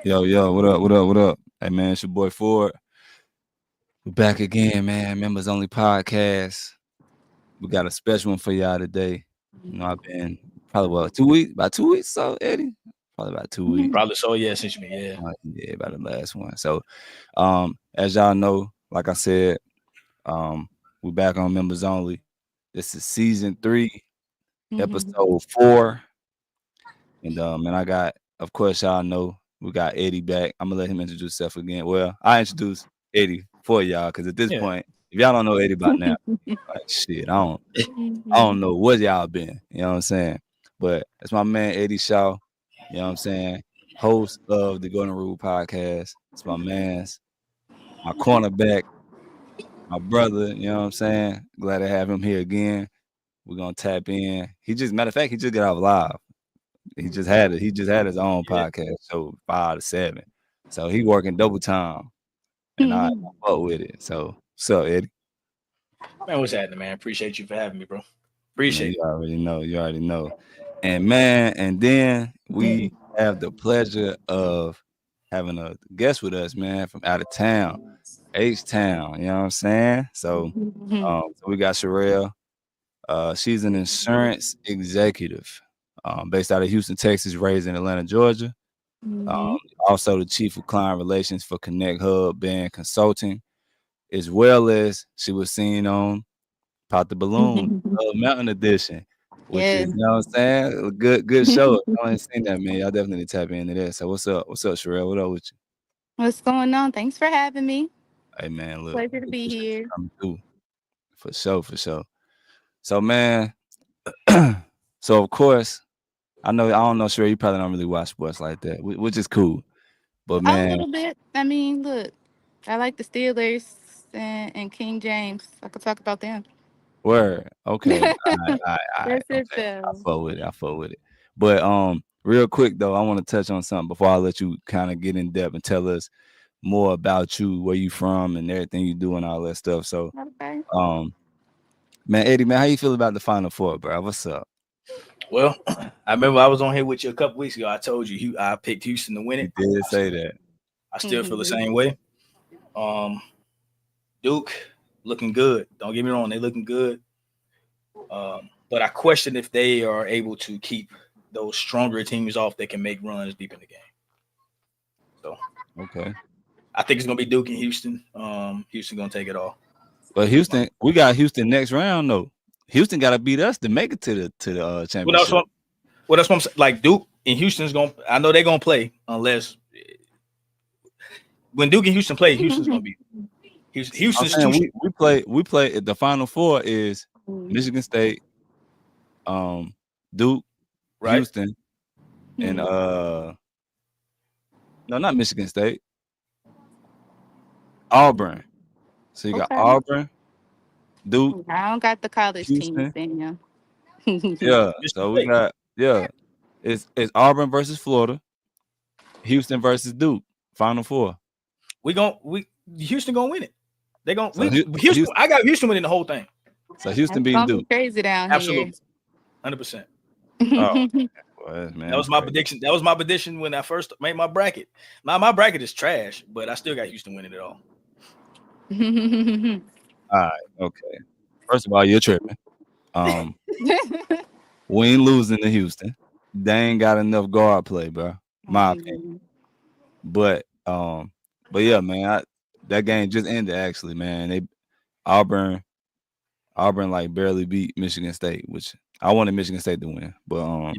Yo, what up? Hey man, it's your boy Ford. We're back again, man. Members only podcast. We got a special one for y'all today. I've been probably what 2 weeks, about 2 weeks. So Eddie, probably about 2 weeks. Probably so. Yeah, since me. Yeah. Yeah, about the last one. So, as y'all know, like I said, we're back on members only. This is season 3, episode 4, and I got, of course, y'all know we got Eddie back. I'm gonna let him introduce himself again. Well, I introduced Eddie for y'all because at this Yeah. point, if y'all don't know Eddie by now, like shit, I don't know what y'all been. You know what I'm saying? But it's my man Eddie Shaw. You know what I'm saying? Host of the Golden Rule podcast. It's my man's, my cornerback, my brother. You know what I'm saying? Glad to have him here again. We're gonna tap in. Matter of fact, he just got off live. He just had it. He just had his own Yeah. podcast show 5 to 7. So he working double time, and I fuck with it. So what's up, Eddie? Man, what's happening, man? Appreciate you for having me, bro. Man, Appreciate you it. already know. You already know. And man, and then we have the pleasure of having a guest with us, man, from out of town, H Town. You know what I'm saying? So we got Sherelle. She's an insurance executive, based out of Houston, Texas, raised in Atlanta, Georgia. Also the chief of client relations for Connect Hub Band Consulting, as well as she was seen on Pop the Balloon, Mountain Edition, which is, Yes. you know what I'm saying, a good show. If y'all ain't seen that, man, y'all definitely tap into that. So what's up? What's up, Sherelle? What up with you? What's going on? Thanks for having me. Hey man, look, Pleasure to we be appreciate you here. coming through. For sure, for sure. So man, so of course, I don't know, Sherelle, you probably don't really watch sports like that, which is cool. But A man, little bit. I mean, look, I like the Steelers and King James. I could talk about them. word. Okay. All right. That's it, Okay. I though. fuck with it. I fuck with it. But real quick though, I want to touch on something before I let you kind of get in depth and tell us more about you, where you from, and everything you do and all that stuff. So, Okay. um, man, Eddie, man, how you feel about the Final Four, bro? What's up? Well, I remember I was on here with you a couple weeks ago. I told you I picked Houston to win You it. did say that. I still feel the same way. Um, Duke looking good. Don't get me wrong, they looking good. But I question if they are able to keep those stronger teams off that can make runs deep in the game. So Okay. I think it's gonna be Duke and Houston. Houston gonna take it all. But Houston, we got Houston next round though. Houston got to beat us to make it to the What else? championship. What else? I'm saying? Like Duke and Houston's gonna. I know they're gonna play unless when Duke and Houston play, Houston's gonna be. I'm Houston's too. saying we play the Final Four is Michigan State, Duke, Right. Houston, and no, not Michigan State, Auburn. So you got Okay. Auburn, Duke, I don't got the college teams, Houston. Daniel. Yeah. Michigan So we State. got it's Auburn versus Florida, Houston versus Duke, Final Four. We Houston gonna win it. They gonna So we Houston. Houston, I got Houston winning the whole thing. so Houston It's beating gonna be Duke. crazy down here. Absolutely, 100%. Oh well, man, That that's was my crazy. prediction. That was my prediction when I first made my bracket. My bracket is trash, but I still got Houston winning it all. All right, okay. First of all, you're tripping. Um, we ain't losing to Houston. They ain't got enough guard play, bro. My opinion. But yeah, man, that game just ended actually, man. Auburn Auburn like barely beat Michigan State, which I wanted Michigan State to win, but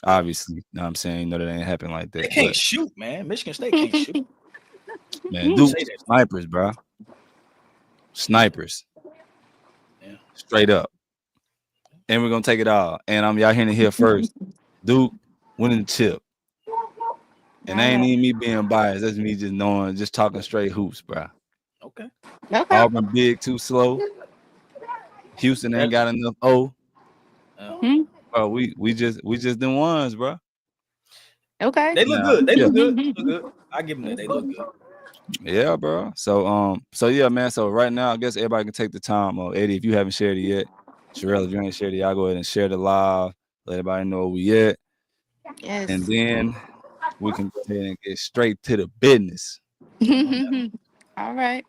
obviously, you know what I'm saying, you know that ain't happen like They that. can't But shoot, man. Michigan State can't shoot. man, You Duke say that. snipers, bro. Snipers, Yeah. straight up. And we're gonna take it all. And y'all hearing it here first. Duke winning the chip. And that ain't even me being biased. That's me just knowing, just talking straight hoops, bro. Okay. Okay. Auburn big too slow. Houston ain't got enough O. Hmm. Bro, we just them ones, bro. Okay. They look Now, good. They yeah, look good. They look good. I give them that. They look good. yeah, bro. So yeah, man. So right now, I guess everybody can take the time. Eddie, if you haven't shared it yet, Sherelle, if you ain't shared it, y'all go ahead and share the live. Let everybody know where we at. Yes. And then we can go ahead and get straight to the business. No doubt. All right.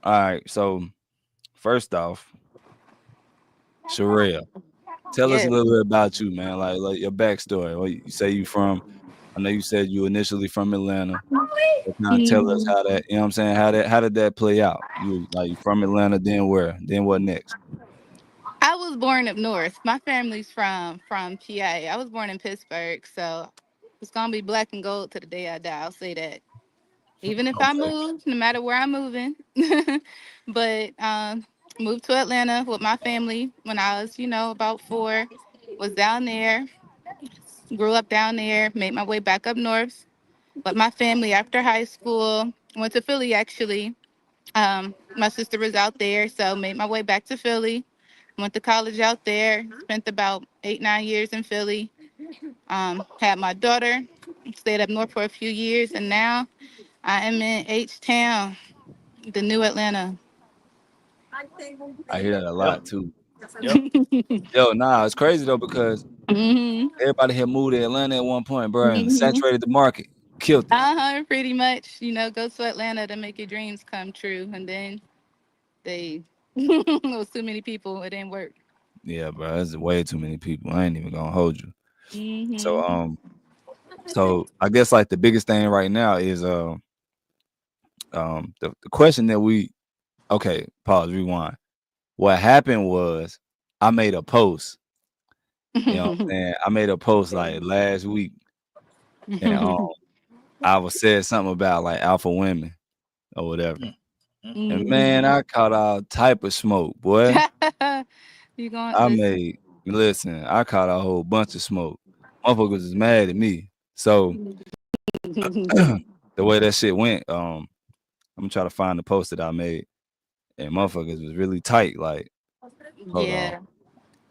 All right. So first off, Sherelle, tell us a Yes. little bit about you, man. Like your backstory. What you say you from? I know you said you initially from Atlanta. So kind of tell us Mhm. how that, you know what I'm saying? How did that play out? You like you from Atlanta, then where? Then what next? I was born up north. My family's from PA. I was born in Pittsburgh, so it's gonna be black and gold to the day I die. I'll say that. Even if I Okay. move, no matter where I'm moving. But moved to Atlanta with my family when I was, about 4. Was down there, grew up down there, made my way back up north. But my family after high school went to Philly actually. My sister was out there, so made my way back to Philly. Went to college out there. Spent about 8, 9 years in Philly. Had my daughter. Stayed up north for a few years, and now I am in H Town, the new Atlanta. I hear that a Yep. lot too. Yep. Yo, nah, it's crazy though because Mhm. everybody had moved to Atlanta at one point, bro, and Mhm. saturated the market, killed it. Pretty much. Go to Atlanta to make your dreams come true, and then they it was too many people. It didn't work. Yeah, bro, there's way too many people. I ain't even gonna hold you. So, Mhm. so I guess like the biggest thing right now is the question that we okay, pause, rewind. What happened was I made a post. You know what I'm saying? I made a post like last week, and I was said something about like alpha women or whatever. Mm, mm, And mm. man, I caught all type of smoke, boy. You going I listen? made listen, I caught a whole bunch of smoke. Motherfuckers is mad at me. So the way that shit went, I'm gonna try to find the post that I made, and motherfuckers was really tight. Like, hold on, Yeah,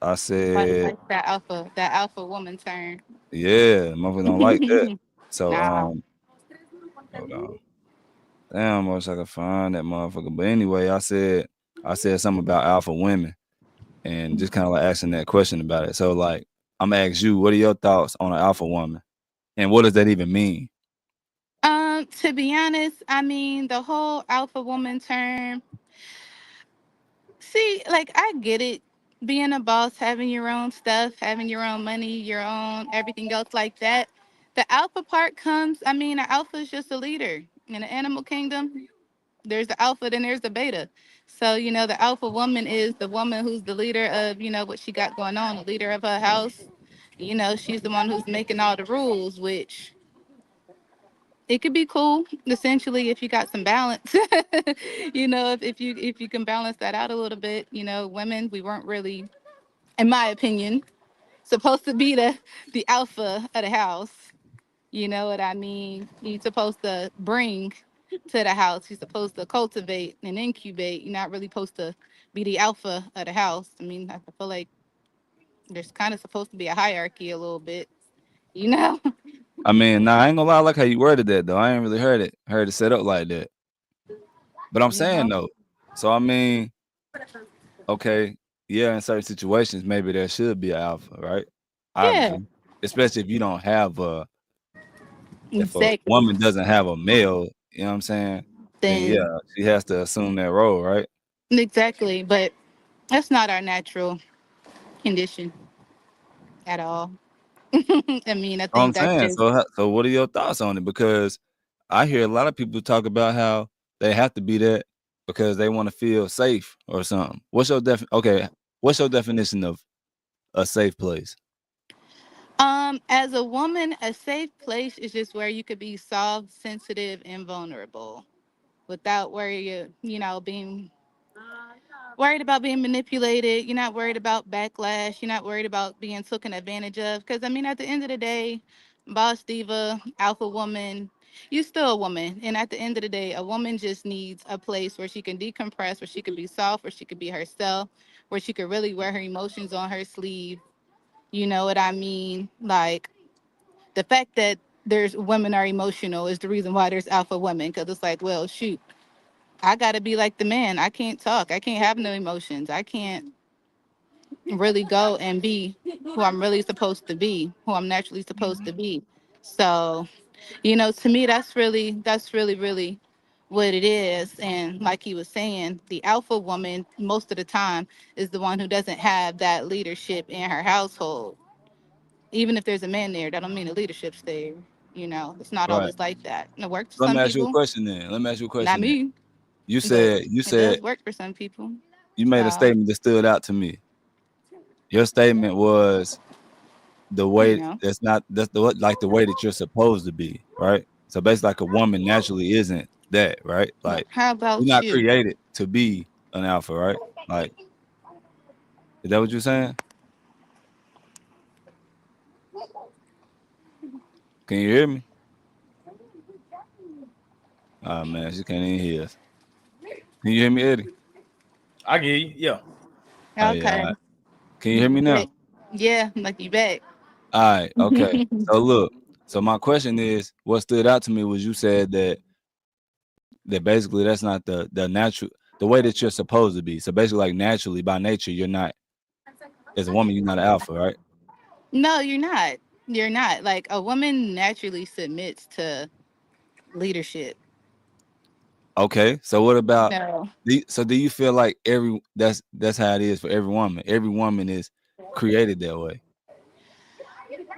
I said, like that alpha woman turn. yeah, motherfuckers don't like that. So, Nah. hold on, damn, I wish I could find that motherfucker. But anyway, I said something about alpha women, and just kind of like asking that question about it. So, like, I'm gonna ask you, what are your thoughts on an alpha woman, and what does that even mean? To be honest, I mean the whole alpha woman term. See, like I get it. Being a boss, having your own stuff, having your own money, your own everything else like that. The alpha part comes, I mean, the alpha is just a leader. In the animal kingdom, there's the alpha, then there's the beta. So, the alpha woman is the woman who's the leader of, what she got going on, the leader of her house. She's the one who's making all the rules, which it could be cool essentially if you got some balance. If you can balance that out a little bit. Women, we weren't really, in my opinion, supposed to be the alpha of the house. You know what I mean? You're supposed to bring to the house. You're supposed to cultivate and incubate. You're not really supposed to be the alpha of the house. I mean, I feel like there's kind of supposed to be a hierarchy a little bit, you know? I mean, nah, I ain't gonna lie, I like how you worded that though. I ain't really heard it set up like that. But I'm You saying know? though, so I mean, okay, yeah, in certain situations, maybe there should be an alpha, right? Yeah, Obviously, especially if you don't have if a exactly. woman doesn't have a male, you know what I'm saying? Then Then yeah, she has to assume that role, right? exactly, but that's not our natural condition at all. I mean, I Know what I'm think that's saying. just So what are your thoughts on it? Because I hear a lot of people talk about how they have to be that because they want to feel safe or something. What's your definition of a safe place? as a woman, a safe place is just where you could be soft, sensitive, and vulnerable without worry, being worried about being manipulated. You're not worried about backlash. You're not worried about being taken advantage of. Because, I mean, at the end of the day, boss diva, alpha woman, you're still a woman. And at the end of the day, a woman just needs a place where she can decompress, where she can be soft, where she can be herself, where she can really wear her emotions on her sleeve. You know what I mean? Like, the fact that there's women are emotional is the reason why there's alpha women. Because it's like, well, shoot, I gotta be like the man. I can't talk. I can't have no emotions. I can't. really go and be who I'm really supposed to be, who I'm naturally supposed Mm-hmm. to be. So, to me, that's really what it is. And like he was saying, the alpha woman, most of the time, is the one who doesn't have that leadership in her household. Even if there's a man there, that don't mean the leadership's there. It's not Right. always like that. It works for Let some me ask you a people, question then. Let me ask you a not question then. me, You but said you it said does work for some people. you made a So, statement that stood out to me. Your statement was the you way know, that's the way that you're supposed to be, right? So basically, like a woman naturally isn't that, right? Like how you're about not you? created to be an alpha, right? Like, is that what you're saying? Can you hear me? Oh man, she can't even hear us. Can you hear me, Eddie? I get you. Yeah. Oh yeah. All Okay. right. Can you hear me Yeah, now? yeah, like you back. All right. Okay. So look. So my question is, what stood out to me was you said that basically that's not the natural the way that you're supposed to be. So basically, like naturally by nature, you're not as a woman, you're not an alpha, right? No, you're not. You're not. Like a woman naturally submits to leadership. Okay. So what about No. so do you feel like that's how it is for every woman? Every woman is created that way.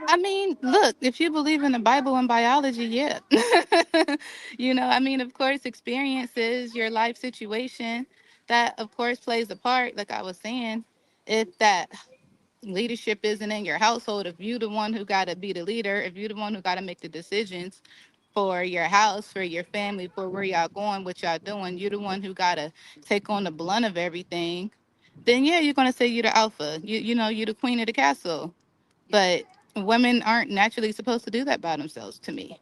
I mean, look, if you believe in the Bible and biology, yeah. Of course, experiences, your life situation, that of course plays a part, like I was saying. If that leadership isn't in your household, if you the one who gotta be the leader, if you the one who gotta make the decisions for your house, for your family, for where y'all going, what y'all doing, you're the one who gotta take on the blunt of everything, then yeah, you're gonna say you're the alpha. You're the queen of the castle. But women aren't naturally supposed to do that by themselves to me.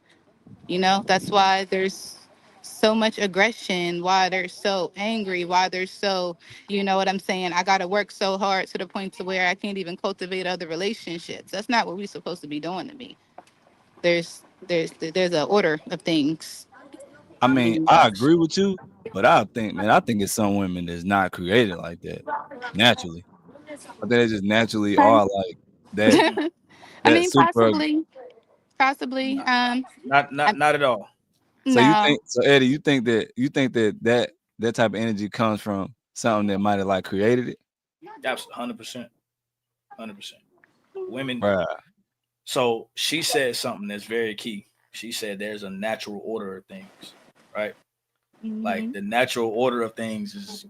That's why there's so much aggression, why they're so angry, why they're so, you know what I'm saying? I got to work so hard to the point to where I can't even cultivate other relationships. That's not what we're supposed to be doing to me. There's an order of things. I mean, And, I agree with you, but I think it's some women that's not created like that naturally. I think they just naturally okay. are like that I that mean, super. possibly. Not I, not not at all. So you no. think so, Eddie? You think that type of energy comes from something that might have like created it, That's 100%. 100%. Women. right? So she said something that's very key. She said there's a natural order of things, right? Like Hmm. the natural order of things is,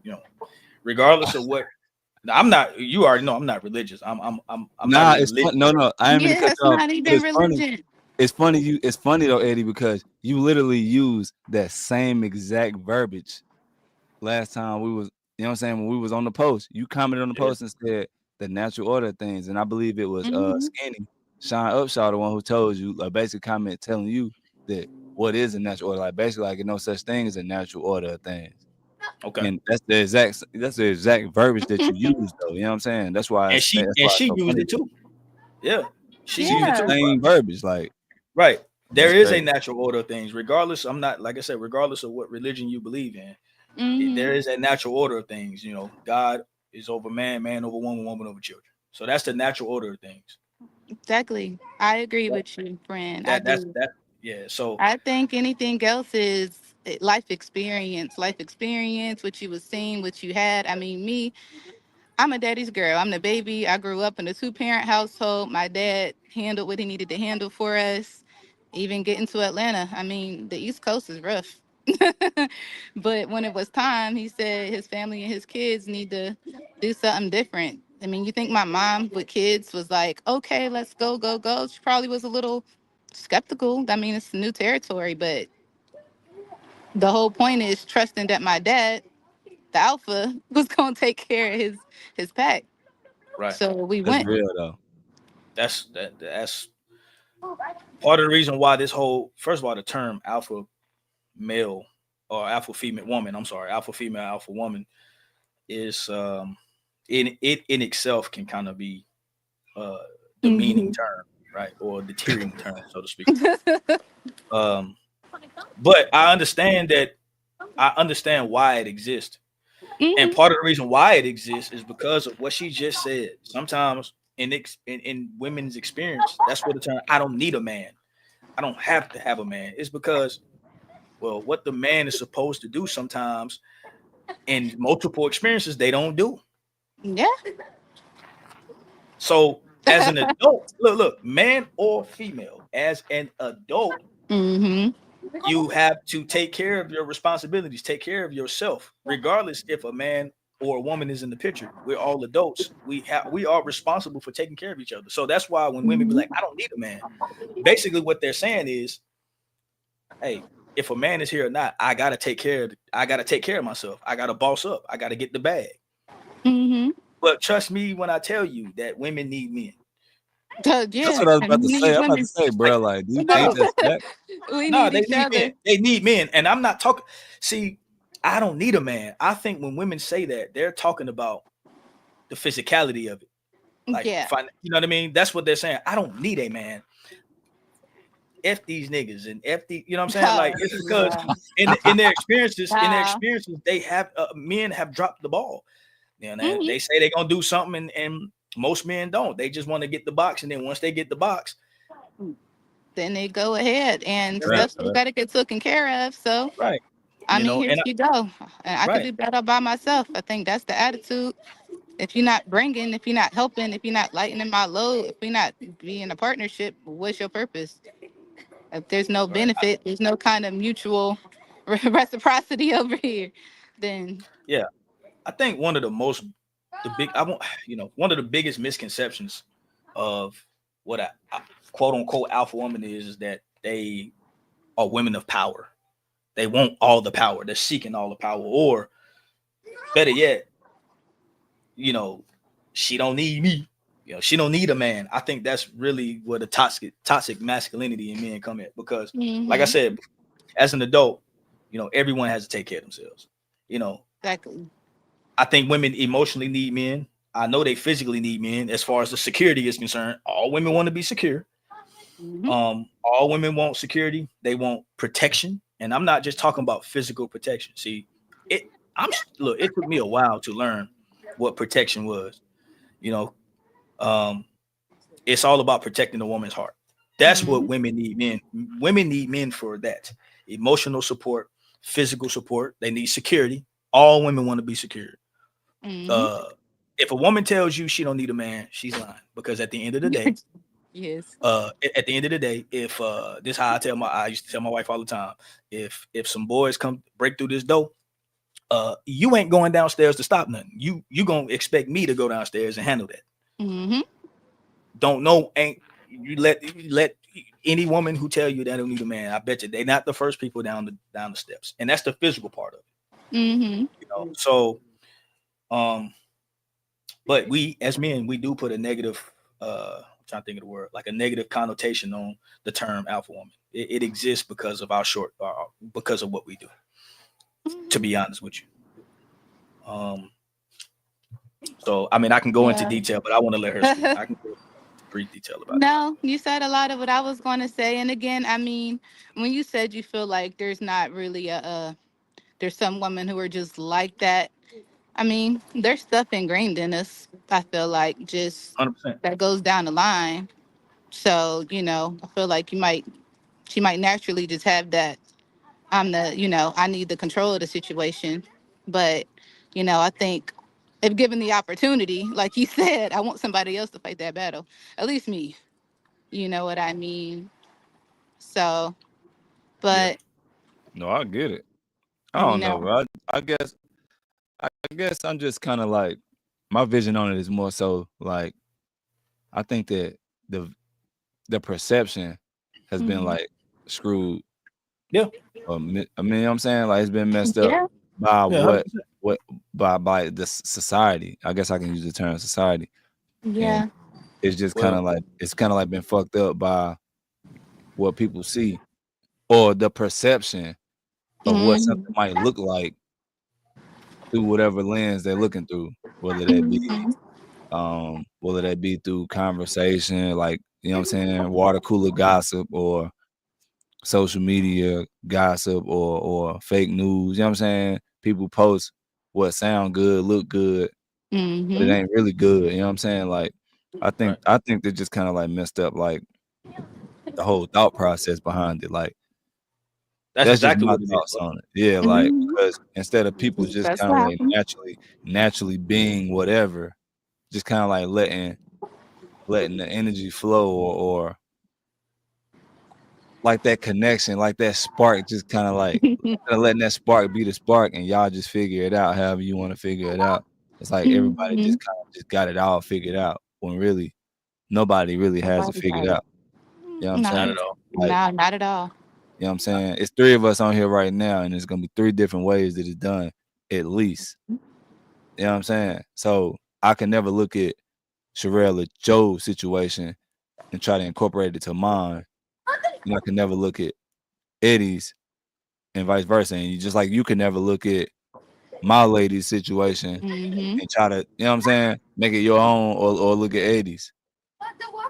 regardless of what. Now, I'm not. You already know I'm not religious. I'm not Nah, even it's fun. religious. No, no, I ain't mean to Yeah, cut it's you off, not but even it's funny. religion. It's funny. It's funny though, Eddie, because you literally used that same exact verbiage last time we was. You know what I'm saying? When we was on the post, you commented on the Yeah. post and said the natural order of things, and I believe it was Hmm. Skinny Sean Upshaw, the one who told you a basic comment telling you that what is a natural order, like basically like no such thing as a natural order of things. Okay. And that's the exact verbiage that you use though. You know what I'm saying? And she That's and why it's she so used funny it to me. too. Yeah, she She used used it the Yeah. too. same verbiage, like Right. There that's is a crazy. natural order of things, regardless. I'm not like I said, regardless of what religion you believe in. Hmm. There is a natural order of things. God is over man, man over woman, woman over children. So that's the natural order of things. Exactly. I agree That with you, friend. I that that's do. that. Yeah. So I think anything else is life experience, what you was seeing, what you had. I mean, me, I'm a daddy's girl. I'm the baby. I grew up in a two-parent household. My dad handled what he needed to handle for us. Even getting to Atlanta, I mean, the East Coast is rough. But when it was time, he said his family and his kids need to do something different. I mean, you think my mom with kids was like, okay, let's go, go, go. She probably was a little skeptical. I mean, it's new territory, but the whole point is trusting that my dad, the alpha, was gonna take care of his pack. right. So we That's went. real though. That's part of the reason why this whole first of all the term alpha male or alpha female woman. I'm sorry, alpha female, alpha woman is in itself can kind of be uh demeaning Mhm. term, right, or deterring term, so to speak. Um, but I understand why it exists. And Hmm. part of the reason why it exists is because of what she just said. Sometimes in women's experience, that's what the term "I don't need a man. I don't have to have a man." It's because, well, what the man is supposed to do sometimes in multiple experiences they don't do. Yeah. So as an adult, look, man or female, as an adult, Hmm. you have to take care of your responsibilities, take care of yourself, regardless if a man or a woman is in the picture. We're all adults. We are responsible for taking care of each other. So that's why when women be like, "I don't need a man," basically what they're saying is, "Hey, if a man is here or not, I gotta take care of myself. I gotta boss up. I gotta get the bag." Hmm. But trust me when I tell you that women need men. That's Yeah, what I was and about we to say. need I'm about to women. say, Like, bro. Like, do you think no, that's fact? We no, need they each need men. other. They need men. And I'm not talking. See, I don't need a man. I think when women say that, they're talking about the physicality of it. Like, Yeah. you know what I mean? That's what they're saying. I don't need a man. F these niggas and F the, you know what I'm saying? Like, Oh, it's because yeah. in their Wow. experiences, they have men have dropped the ball. You know, Hmm. they say they're gonna do something, and most men don't. They just want to get the box, and then once they get the box, Then they go ahead and Right, stuff that's still right. got to get taken care of. So, right. I mean, here And you go. And I could right, do better by myself. I think that's the attitude. If you're not bringing, if you're not helping, if you're not lightening my load, if we're not being a partnership, what's your purpose? If there's no right. benefit, there's no kind of mutual reciprocity over here, then Yeah, I think one of the most the big I want one of the biggest misconceptions of what a quote unquote alpha woman is that they are women of power. They want all the power. They're seeking all the power, or better yet, you know, she don't need me. She don't need a man. I think that's really where the toxic masculinity in men come at. Because, like I hmm said, as an adult, everyone has to take care of themselves. You know, exactly. I think women emotionally need men. I know they physically need men. As far as the security is concerned, all women want to be secure. Hmm. All women want security. They want protection, and I'm not just talking about physical protection. See, it. Look. It took me a while to learn what protection was. You know, um, it's all about protecting the woman's heart. That's what Hmm. women need men. Women need men for that emotional support, physical support. They need security. All women want to be secure. Hmm. Uh, if a woman tells you she don't need a man, she's lying. Because at the end of the day, Yes. at the end of the day, if this how I used to tell my wife all the time, if some boys come break through this door, you ain't going downstairs to stop nothing. You gonna expect me to go downstairs and handle that. Hmm. Don't know ain't you let any woman who tell you they don't need a man. I bet you they not the first people down the steps, and that's the physical part of it. Hmm. So um, but we as men we do put a negative I'm trying to think of the word like a negative connotation on the term alpha woman. It exists because of our short because of what we do. To be honest with you, um, so I mean I can go into Yeah. detail, but I want to let her speak. I can go into brief detail about it. No, you said a lot of what I was going to say. And again, I mean, when you said you feel like there's not really there's some women who are just like that. I mean, there's stuff ingrained in us. I feel like just 100%. that goes down the line. So, I feel like she might naturally just have that. I need the control of the situation. But, I think if given the opportunity, like you said, I want somebody else to fight that battle. At least me. You know what I mean? So, Yeah. but, No, I get it. I you don't know, know, bro. I guess I'm just kind of like my vision on it is more so like I think that the the perception has been mhm. like screwed. Yeah. I mean, you know what I'm saying? Like it's been messed up Yeah, by Yeah. 100%. what by the society. I guess I can use the term society. And yeah. it's just kind Well, of like been fucked up by what people see or the perception of what something Hmm. might look like through whatever lens they're looking through, Hmm. whether that be through conversation, like you know what I'm saying, water cooler gossip or social media gossip or fake news, you know what I'm saying? People post what sound good, look good, but it Mm-hmm. ain't really good. You know what I'm saying? Like, Right. I think they just kind of like messed up like the whole thought process behind it. Like, That's that's just exactly my what it is, thoughts bro. on it. Yeah, like Mm-hmm. because instead of people just That's kind what of like happened. naturally being whatever, just kind of like letting the energy flow or like that connection, like that spark, just kind of like letting that spark be the spark, and y'all just figure it out however you want to figure it out. It's like everybody Mm-hmm. just kind of just got it all figured out when really nobody really has it Nobody figured got it. out. You know what I'm Not No, saying? at all. Like, no, not at all. you know what I'm saying? It's three of us on here right now, and it's gonna be three different ways that it's done, at least. You know what I'm saying? So I can never look at Sherelle or Joe's situation and try to incorporate it to mine. And I can never look at Eddie's and vice versa. And you just like you can never look at my lady's situation Mm-hmm. and try to, you know what I'm saying, make it your own or look at Eddie's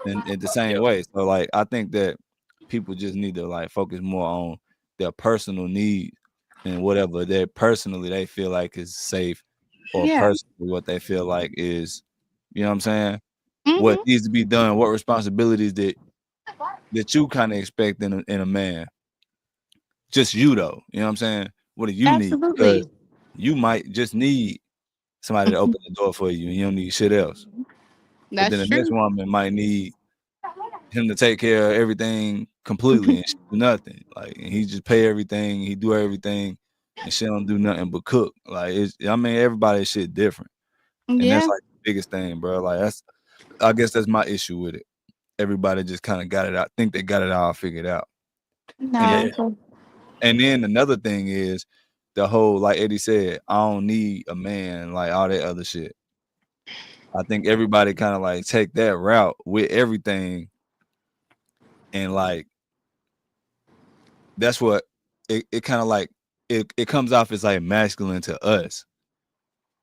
in the same Yeah. way. So like I think that people just need to like focus more on their personal needs and whatever they personally they feel like is safe or Yeah. personally what they feel like is, you know what I'm saying, what Mm-hmm. needs to be done, what responsibilities that you kind of expect in a man. Just you though, you know what I'm saying? What do you need? Because Absolutely. you might just need somebody to open the door for you, and you don't need shit else. But then That's the next true. woman might need him to take care of everything completely, and she do nothing. Like, and he just pay everything, he do everything, and she don't do nothing but cook. Like, it's I mean, everybody's shit different, and that's Yeah. like the biggest thing, bro. Like, that's I guess that's my issue with it. Everybody just kind of got it out, think they got it all figured out, and No. Yeah. then and then another thing is the whole like Eddie said, I don't need a man, like all that other shit. I think everybody kind of like take that route with everything, and like that's what it kind of like it comes off as like masculine to us.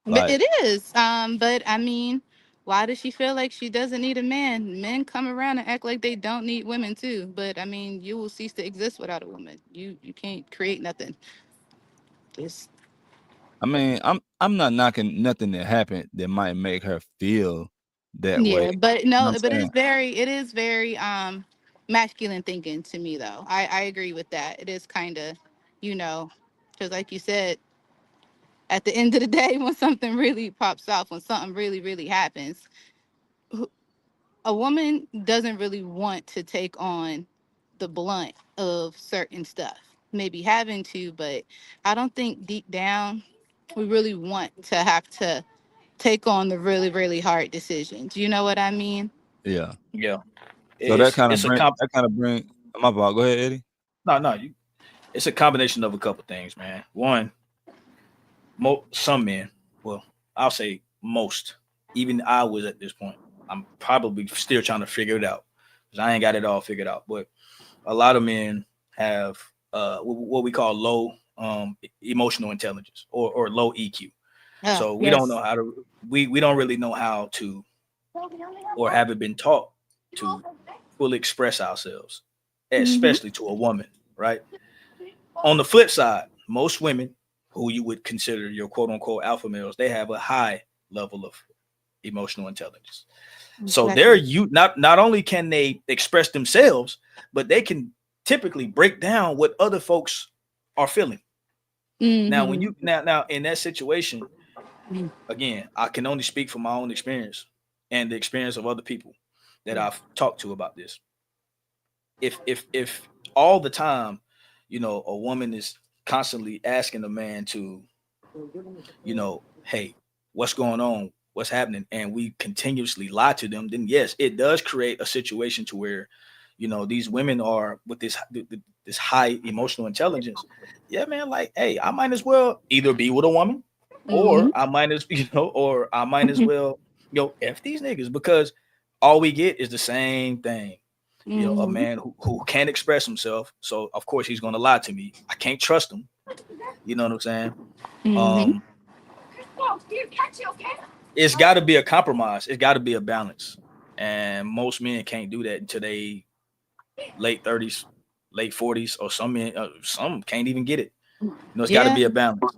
But Like, it is. But I mean, why does she feel like she doesn't need a man? Men come around and act like they don't need women too. But I mean, you will cease to exist without a woman. You can't create nothing. Just I mean, I'm not knocking nothing that happened that might make her feel that way. yeah. But You know what no. I'm But saying? it is very masculine thinking to me though. I agree with that. It is kind of, you know, because like you said, at the end of the day, when something really pops off, when something really happens, a woman doesn't really want to take on the blunt of certain stuff. Maybe having to, but I don't think deep down we really want to have to take on the really hard decisions. You know what I mean? Yeah. Yeah. So It's a comp. that kind of bring my fault. Go ahead, Eddie. No, no. It's a combination of a couple things, man. One, some men. Well, I'll say most. Even I was at this point. I'm probably still trying to figure it out because I ain't got it all figured out. But a lot of men have what we call low emotional intelligence or low EQ. Oh, So we don't yes. know how to we don't really know how to or haven't been taught to fully express ourselves, Mm-hmm. especially to a woman, right? On the flip side, most women who you would consider your quote unquote alpha males, they have a high level of emotional intelligence. So they're Exactly. you not only can they express themselves, but they can typically break down what other folks are feeling. Now, when Mm-hmm. you now in that situation, again, I can only speak from my own experience and the experience of other people that I've talked to about this. If all the time, a woman is constantly asking a man to, hey, what's going on? What's happening? And we continuously lie to them, then yes, it does create a situation to where, these women are with this high emotional intelligence. Yeah, man, like, hey, I might as well either be with a woman Mm-hmm. or I might as well, F these niggas because all we get is the same thing. A Mm-hmm. man who can't express himself. So of course he's gonna lie to me. I can't trust him. You know what I'm saying? Mm-hmm. Um, it's got to be a compromise. It's got to be a balance, and most men can't do that until they late 30s, late 40s, or some men, some can't even get it. It's got to Yeah. be a balance.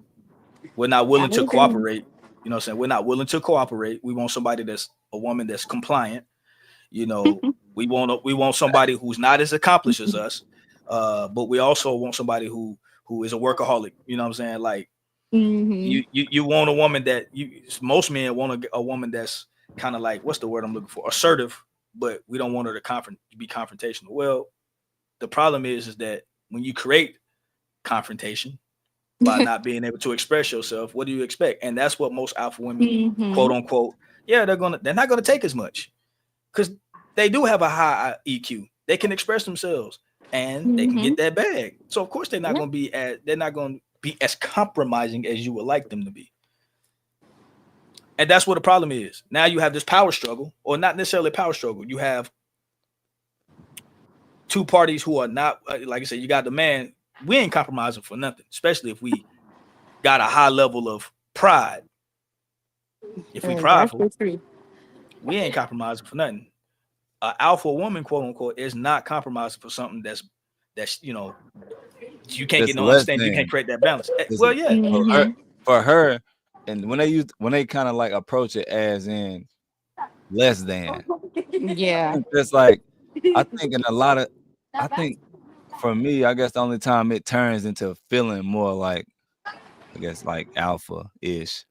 We're not I willing to agree. cooperate. You know what I'm saying? We're not willing to cooperate. We want somebody that's a woman that's compliant. You know, we want somebody who's not as accomplished as us, but we also want somebody who is a workaholic. You know what I'm saying? Like Mm-hmm. you want a woman that you most men want a woman that's kind of like what's the word I'm looking for? Assertive, but we don't want her to be confrontational. Well, the problem is that when you create confrontation by not being able to express yourself, what do you expect? And that's what most alpha women, quote Mm-hmm. unquote, yeah, they're not gonna take as much because they do have a high EQ. They can express themselves and they can Mm-hmm. get that bag. So of course Yeah. they're not going to be as compromising as you would like them to be. And that's what the problem is. Now you have this power struggle, or not necessarily a power struggle. You have two parties who are not like I said. You got the man. We ain't compromising for nothing, especially if we got a high level of pride. If we That's prideful, the truth. we ain't compromising for nothing. An alpha woman, quote unquote, is not compromising for something that's you can't get That's no less understanding. You can't than. create that balance. It's Well, yeah, Mm-hmm. for her, and when they kind of like approach it as in less than, Yeah. it's like I think in a lot of, I think for me, I guess the only time it turns into feeling more like, I guess like alpha ish,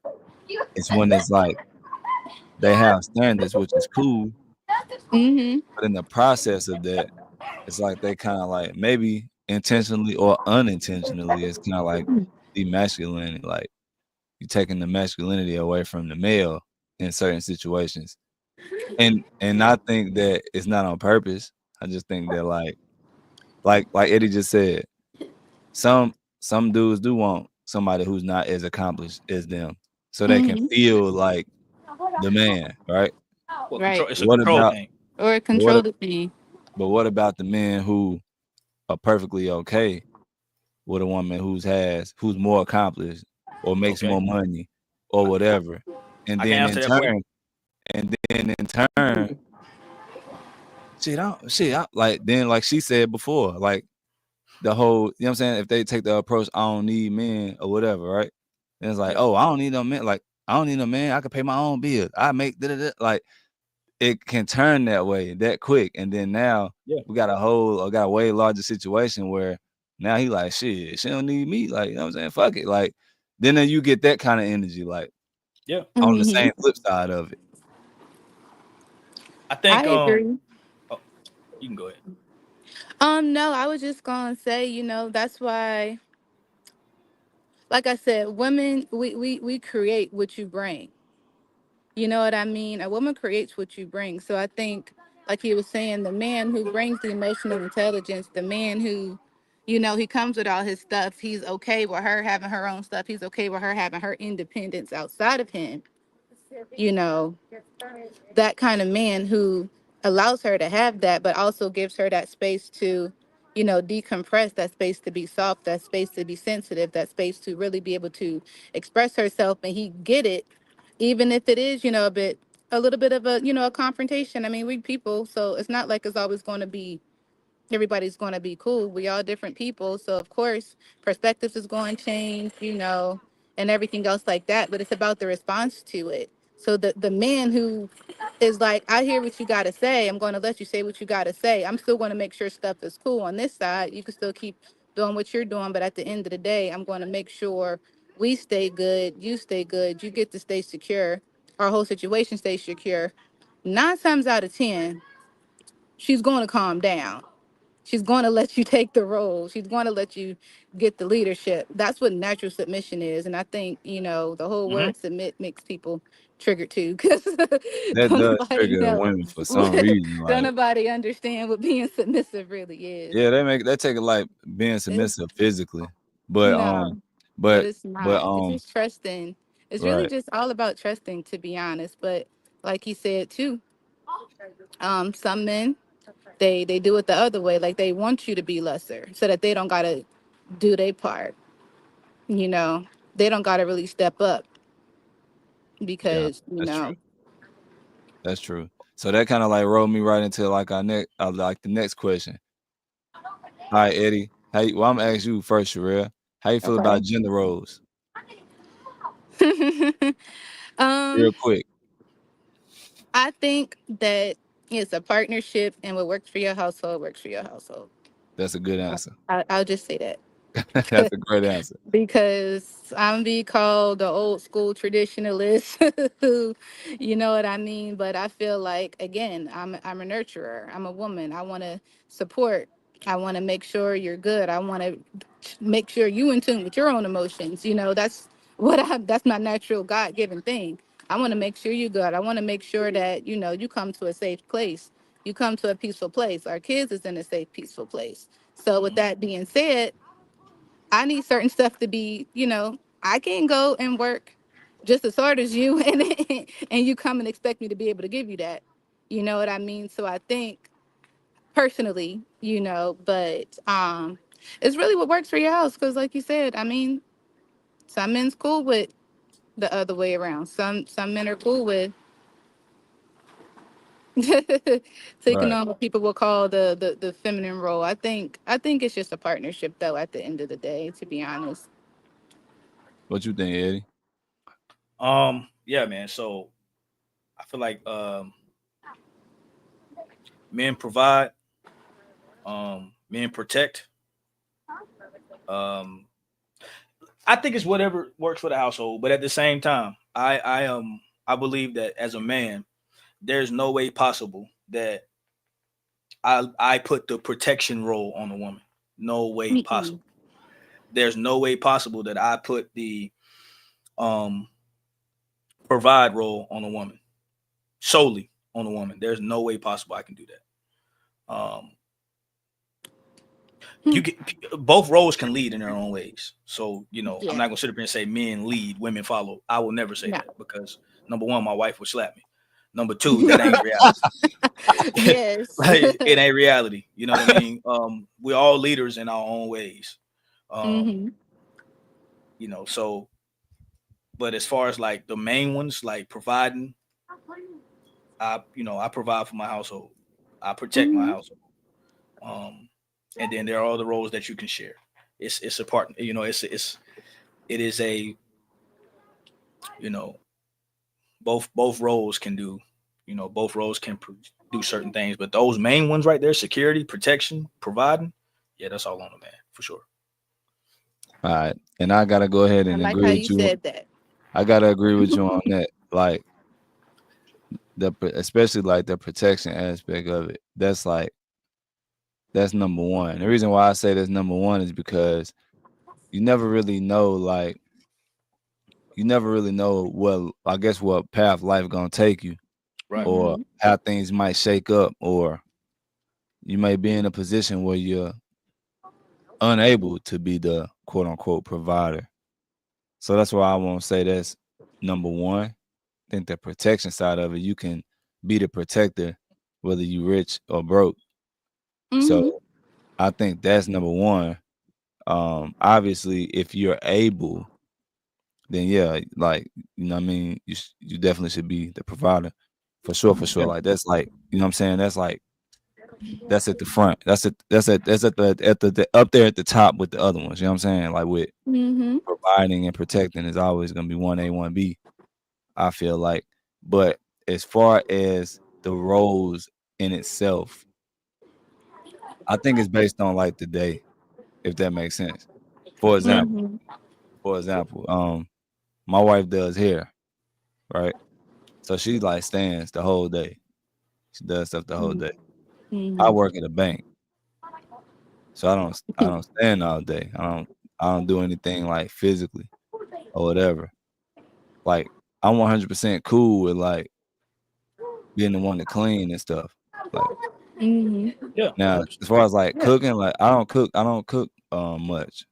it's when it's like they have standards, which is cool, Mm-hmm. but in the process of that, it's like they kind of like maybe intentionally or unintentionally, it's kind of like demasculine, like you taking the masculinity away from the male in certain situations. And I think that it's not on purpose. I just think that like Eddie just said, some dudes do want somebody who's not as accomplished as them, so they can Mm-hmm. feel like the man, right? well, control. Right. It's a What control about thing. Or but what control the thing. but what about the men who are perfectly okay with a woman who's more accomplished or makes Okay, more money or whatever, and I can then answer in that for you. turn, and then in turn, I like then like she said before, like the whole, you know what I'm saying? If they take the approach, I don't need men or whatever, right? And it's like, Yeah, oh, I don't need no man. Like, I don't need no man. I can pay my own bills. I make da. Like, it can turn that way that quick. And then now yeah, we got a way larger situation where now he like, shit, she don't need me. Like, you know what I'm saying? Fuck it. Like, then you get that kind of energy, like yeah. on the Mm-hmm. same flip side of it. I think I agree. oh, you can go ahead. No, I was just gonna say, that's why, like I said, women, we create what you bring. You know what I mean? A woman creates what you bring. So I think, like he was saying, the man who brings the emotional intelligence, the man who, he comes with all his stuff. He's okay with her having her own stuff. He's okay with her having her independence outside of him. You know, that kind of man who allows her to have that, but also gives her that space to, decompress, that space to be soft, that space to be sensitive, that space to really be able to express herself, and he get it, even if it is, a little bit of a confrontation. I mean, we people, so it's not like it's always going to be everybody's going to be cool. We all different people. So, of course, perspectives is going to change, and everything else like that. But it's about the response to it. So the man who is like, I hear what you got to say. I'm going to let you say what you got to say. I'm still going to make sure stuff is cool on this side. You can still keep doing what you're doing. But at the end of the day, I'm going to make sure we stay good. You stay good. You get to stay secure. Our whole situation stays secure. 9 times out of 10, she's going to calm down. She's going to let you take the role. She's going to let you get the leadership. That's what natural submission is. And I think, the whole Mm-hmm. word submit makes people triggered too, because That don't does nobody trigger know. women for some reason. Don't Like, nobody understand what being submissive really is. yeah, they take it like being It's submissive physically. But no, but but it's but not. It's just trusting. It's really right. just all about trusting, to be honest. But like he said too, some men, they do it the other way. Like they want you to be lesser so that they don't gotta do their part. you know, they don't got to really step up Yeah, because, that's true. That's true. So that kind of like rolled me right into like our next, like the next question. All right, Eddie. Well, I'm gonna ask you first, Sherelle. How you feel okay. about gender roles? Real um, quick. I think that it's a partnership, and what works for your household works for your household. That's a good answer. I'll just say that. That's a great answer. Because I'm be called the old school traditionalist who, you know what I mean. But I feel like, again, I'm a nurturer. I'm a woman. I want to support. I want to make sure you're good. I want to make sure you in tune with your own emotions. That's that's my natural God given thing. I want to make sure you're good. I want to make sure that you come to a safe place. You come to a peaceful place. Our kids is in a safe, peaceful place. So with Mhm. that being said, I need certain stuff to be, I can't go and work just as hard as you and you come and expect me to be able to give you that. You know what I mean? So I think personally, but it's really what works for your house because like you said, I mean, some men's cool with the other way around. Some men are cool with taking Right. on what people will call the feminine role. I think it's just a partnership though at the end of the day, to be honest. What you think, Eddie? Yeah, man. So I feel like men provide, men protect. Um, I think it's whatever works for the household, but at the same time, I believe that as a man, there's no way possible that I put the protection role on a woman. No way Mm-mm. possible. There's no way possible that I put the um provide role on a woman, solely on a woman. There's no way possible I can do that. You can both roles can lead in their own ways. So I'm Yeah. not gonna sit up here and say men lead, women follow. I will never say No. that because number one, my wife would slap me. Number two, that ain't reality. Yes. Like it ain't reality. You know what I mean? We're all leaders in our own ways. Um, hmm so but as far as like the main ones, like providing, I provide for my household. I protect my hmm household. Um, and then there are other roles that you can share. It's a part. It is a you know both roles can do. Both roles can do certain things, but those main ones right there, security, protection, providing, yeah, that's all on the man for sure. All right. And I gotta go ahead I and like agree how with you you. said that. I gotta agree with you on that. Like especially like the protection aspect of it. That's number one. The reason why I say that's number one is because you never really know, like you never really know what I guess what path life gonna take you Right. or hmm how things might shake up or you may be in a position where you're unable to be the quote unquote provider. So that's why I won't say that's number one. I think the protection side of it, you can be the protector whether you rich or broke. So hmm I think that's number one. Obviously, if you're able, then yeah, like what I mean, you definitely should be the provider for sure, for sure. Yeah. Like that's like what I'm saying. That's like that's at the front. That's at the up there at the top with the other ones. You know what I'm saying? Like with hmm providing and protecting is always gonna be 1A, 1B. I feel like, but as far as the roles in itself, I think it's based on like the day, if that makes sense. For Right. example, for example, my wife does hair, right? So she like stands the whole day. She does stuff the whole day. I hmm work at a bank, so I don't stand all day. I don't do anything like physically or whatever. Like I'm 100% cool with like being the one to clean and stuff. Like hmm Yeah. now, as far as like cooking, like I don't cook much.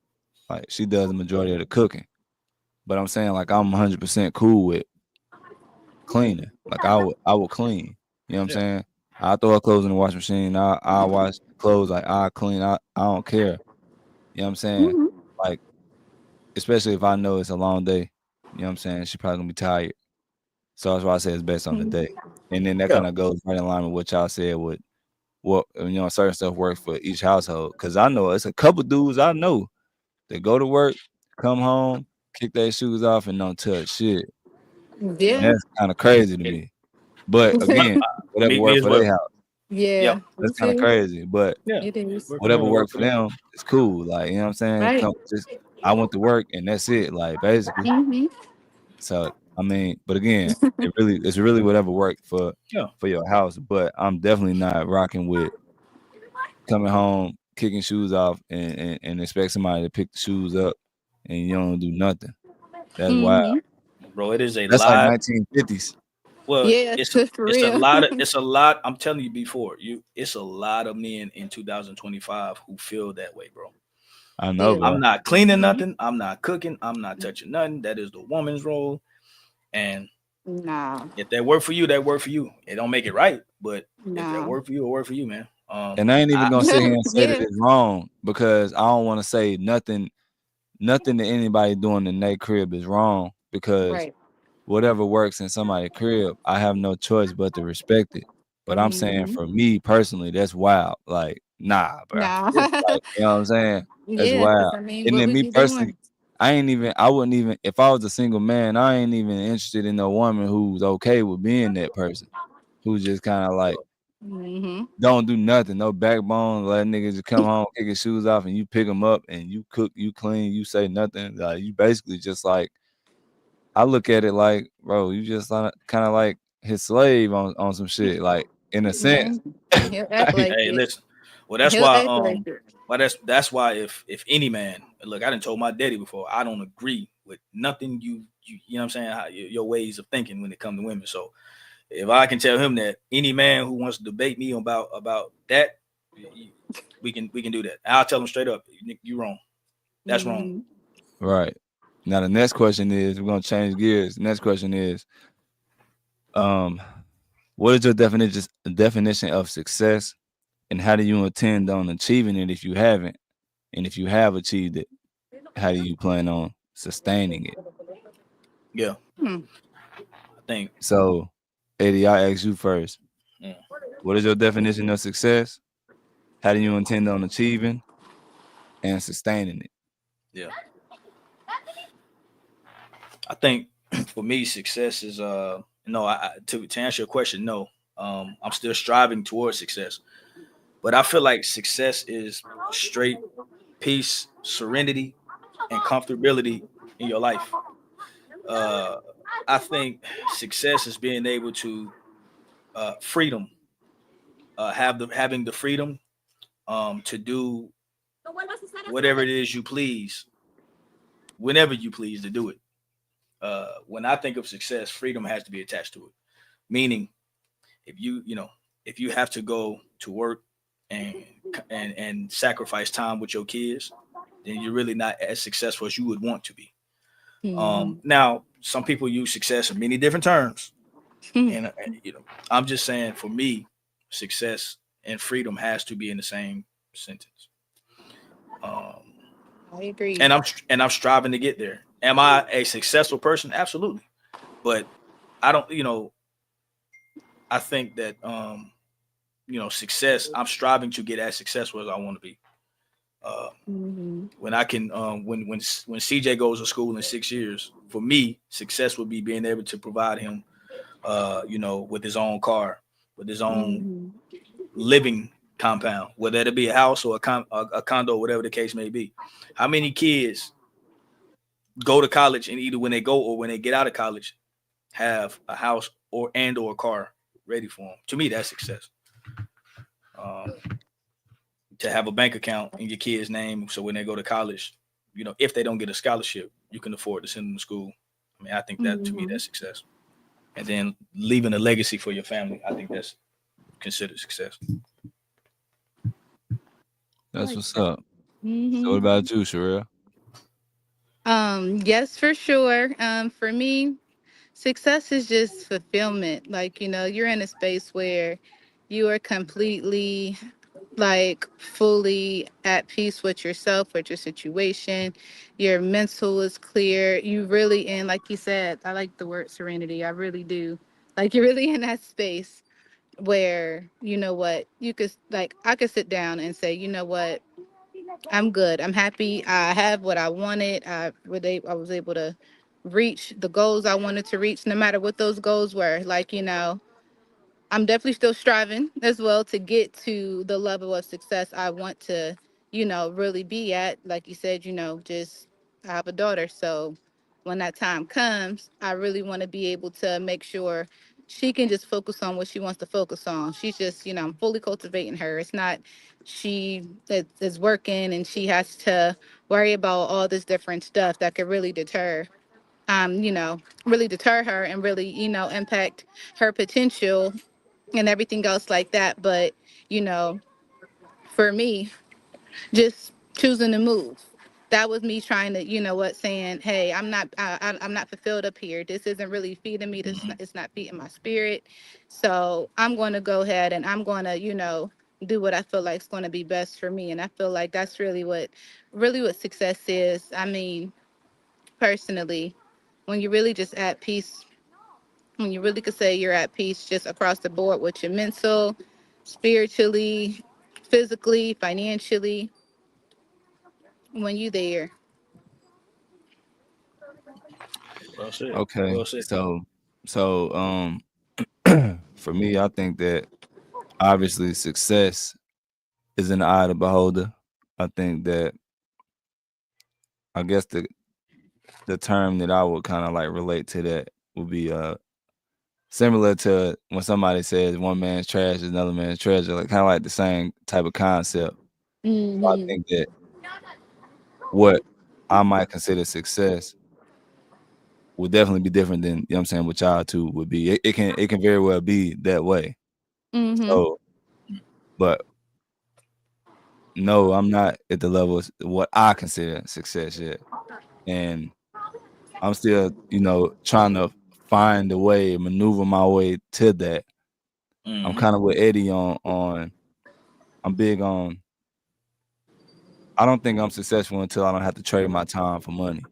Like she does the majority of the cooking. But I'm saying like I'm 100% cool with cleaning. Like I will clean. You know what I'm Yeah. saying? I throw her clothes in the washing machine. I wash the clothes. Like I clean. I don't care. You know what I'm saying? hmm Like especially if I know it's a long day. You know what I'm saying? She probably gonna be tired. So that's why I say it's based on the day. And then that Yeah. kind of goes right in line with what y'all said with what certain stuff works for each household. Cause I know it's a couple dudes I know that go to work, come home. kick their shoes off and don't touch shit. Yeah, And Yeah. that's kind of crazy to it, me. But my, again, whatever me worked as for their well. house, Yeah, Yeah. Me that's kind of too. crazy. But yeah. It is. Work for them. whatever It work worked for for them. them, it's cool. Like, you know what I'm saying? Right. Come just I went to work and that's it. Like basically. Mm-hmm. So I mean, but again, it's really whatever worked Yeah, for your house. But I'm definitely not rocking with coming home, kicking shoes off and expect somebody to pick the shoes up and you don't do nothing. That's wild. Mm-hmm. bro. It is a That's like lot. 1950s. Well, Yeah, for it's a real. lot of it's a lot. I'm telling you before you, it's a lot of men in 2025 who feel that way, bro. I know, Still. bro. I'm not cleaning Mm-hmm. nothing. I'm not cooking. I'm not touching nothing. That is the woman's role. And Nah. if that work for you, that work for you. It don't make it right, but if that Nah. work for you, it work for you, man. And I ain't even I gonna sit here and say that Yeah. it's wrong because I don't want to say nothing that anybody doing in their crib is wrong because Right. whatever works in somebody's crib, I have no choice but to respect it. But I'm saying Mm-hmm. for me personally, that's wild. Like, nah, bro. Nah. Like, you know what I'm saying? That's Yeah, because wild. I mean, And what then was me you personally, doing? I wouldn't even, if I was a single man, I ain't even interested in no woman who's okay with being that person, who's just kind of like, Mm-hmm. don't do nothing, no backbone, let niggas just come home, kick his shoes off, and you pick them up, and you cook, you clean, you say nothing. Like you basically just like I look at it like, bro, you just kind of like his slave on some shit, like in a Yeah. sense. And he'll act Like, like Hey, it. listen. Well, that's He'll why. act like it. Well, that's why if any man, look, I didn't told my daddy before. I don't agree with nothing you know what I'm saying. How, your ways of thinking when it comes to women. So if I can tell him that any man who wants to debate me about that, we can do that. I'll tell him straight up. You wrong. That's wrong. Mm-hmm. right. Now the next question is, we're gonna change gears. The next question is, um, what is your definition of success, and how do you intend on achieving it if you haven't? And if you have achieved it, how do you plan on sustaining it? Yeah, Hmm. I think. So, Eddie, I ask you first. Yeah, What is your definition of success? How do you intend on achieving and sustaining it? yeah. I think for me, success is no. To answer your question, no. I'm still striving towards success, but I feel like success is straight peace, serenity, and comfortability in your life. Uh, I think success is being able to freedom, having the freedom to do whatever it is you please, whenever you please to do it. When I think of success, freedom has to be attached to it. Meaning, if if you have to go to work and and sacrifice time with your kids, then you're really not as successful as you would want to be. Mm-hmm. Now, some people use success in many different terms, and I'm just saying for me, success and freedom has to be in the same sentence. Um, I agree. and I'm striving to get there. Am I a successful person? Absolutely, but I don't. I think that success. I'm striving to get as successful as I want to be. Uh, Mm-hmm. when I can, when CJ goes to school in 6 years, for me, success would be being able to provide him, with his own car, with his own Mm-hmm. living compound, whether it be a house or a condo, whatever the case may be. How many kids go to college and either when they go or when they get out of college have a house or a car ready for them? To me, that's success. Um, to have a bank account in your kid's name, so when they go to college, if they don't get a scholarship, you can afford to send them to school. I mean, I think that to me Mm-hmm. that's success. And then leaving a legacy for your family, I think that's considered success. I That's like what's that. up. So, what Mm-hmm. about you, Sherelle? Yes, for sure. For me, success is just fulfillment. Like, you're in a space where you are completely, like, fully at peace with yourself, with your situation. Your mental is clear. You really, and like you said, I like the word serenity. I really do. Like, you're really in that space where, you know what, you could, like, I could sit down and say, you know what, I'm good. I'm happy. I have what I wanted. I was able to reach the goals I wanted to reach, no matter what those goals were. Like, I'm definitely still striving as well to get to the level of success I want to, really be at. Like you said, just I have a daughter. So when that time comes, I really want to be able to make sure she can just focus on what she wants to focus on. She's just, I'm fully cultivating her. It's not she that is working and she has to worry about all this different stuff that could really really deter her and really, impact her potential and everything else like that. But, you know, for me, just choosing to move. That was me trying to, saying, hey, I'm not fulfilled up here. This isn't really feeding me. Mm-hmm. It's not feeding my spirit. So I'm going to go ahead and I'm going to, do what I feel like is going to be best for me. And I feel like that's really what success is. I mean, personally, when you're really just at peace, when you really could say you're at peace just across the board with your mental, spiritually, physically, financially, when you there. Well said. Okay, Well said. so for me, I think that obviously success is in the eye of the beholder. I think that I guess the term that I would kind of like relate to that would be similar to when somebody says one man's trash is another man's treasure, like kind of like the same type of concept. So I Mhm. think that what I might consider success would definitely be different than, what I'm saying, what y'all two would be. It can very well be that way. Mhm. So, but no, I'm not at the level of what I consider success yet. And I'm still, trying to find a way, maneuver my way to that. I'm Mm-hmm. kind of with Eddie on I'm big on I don't think I'm successful until I don't have to trade my time for money.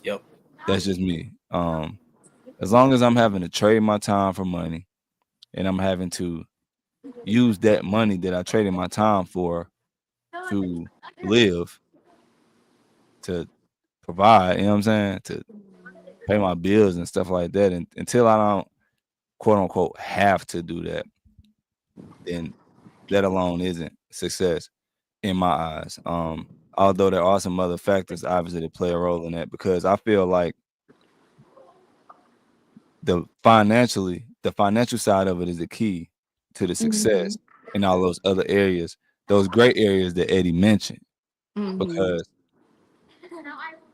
Yep. That's just me. As long as I'm having to trade my time for money and I'm having to use that money that I traded my time for to live, to provide, you know what I'm saying? To pay my bills and stuff like that. And until I don't quote unquote have to do that, then that alone isn't success in my eyes. Although there are some other factors obviously that play a role in that because I feel like the financial side of it is the key to the success Mhm. in all those other areas, those great areas that Eddie mentioned, Mhm. because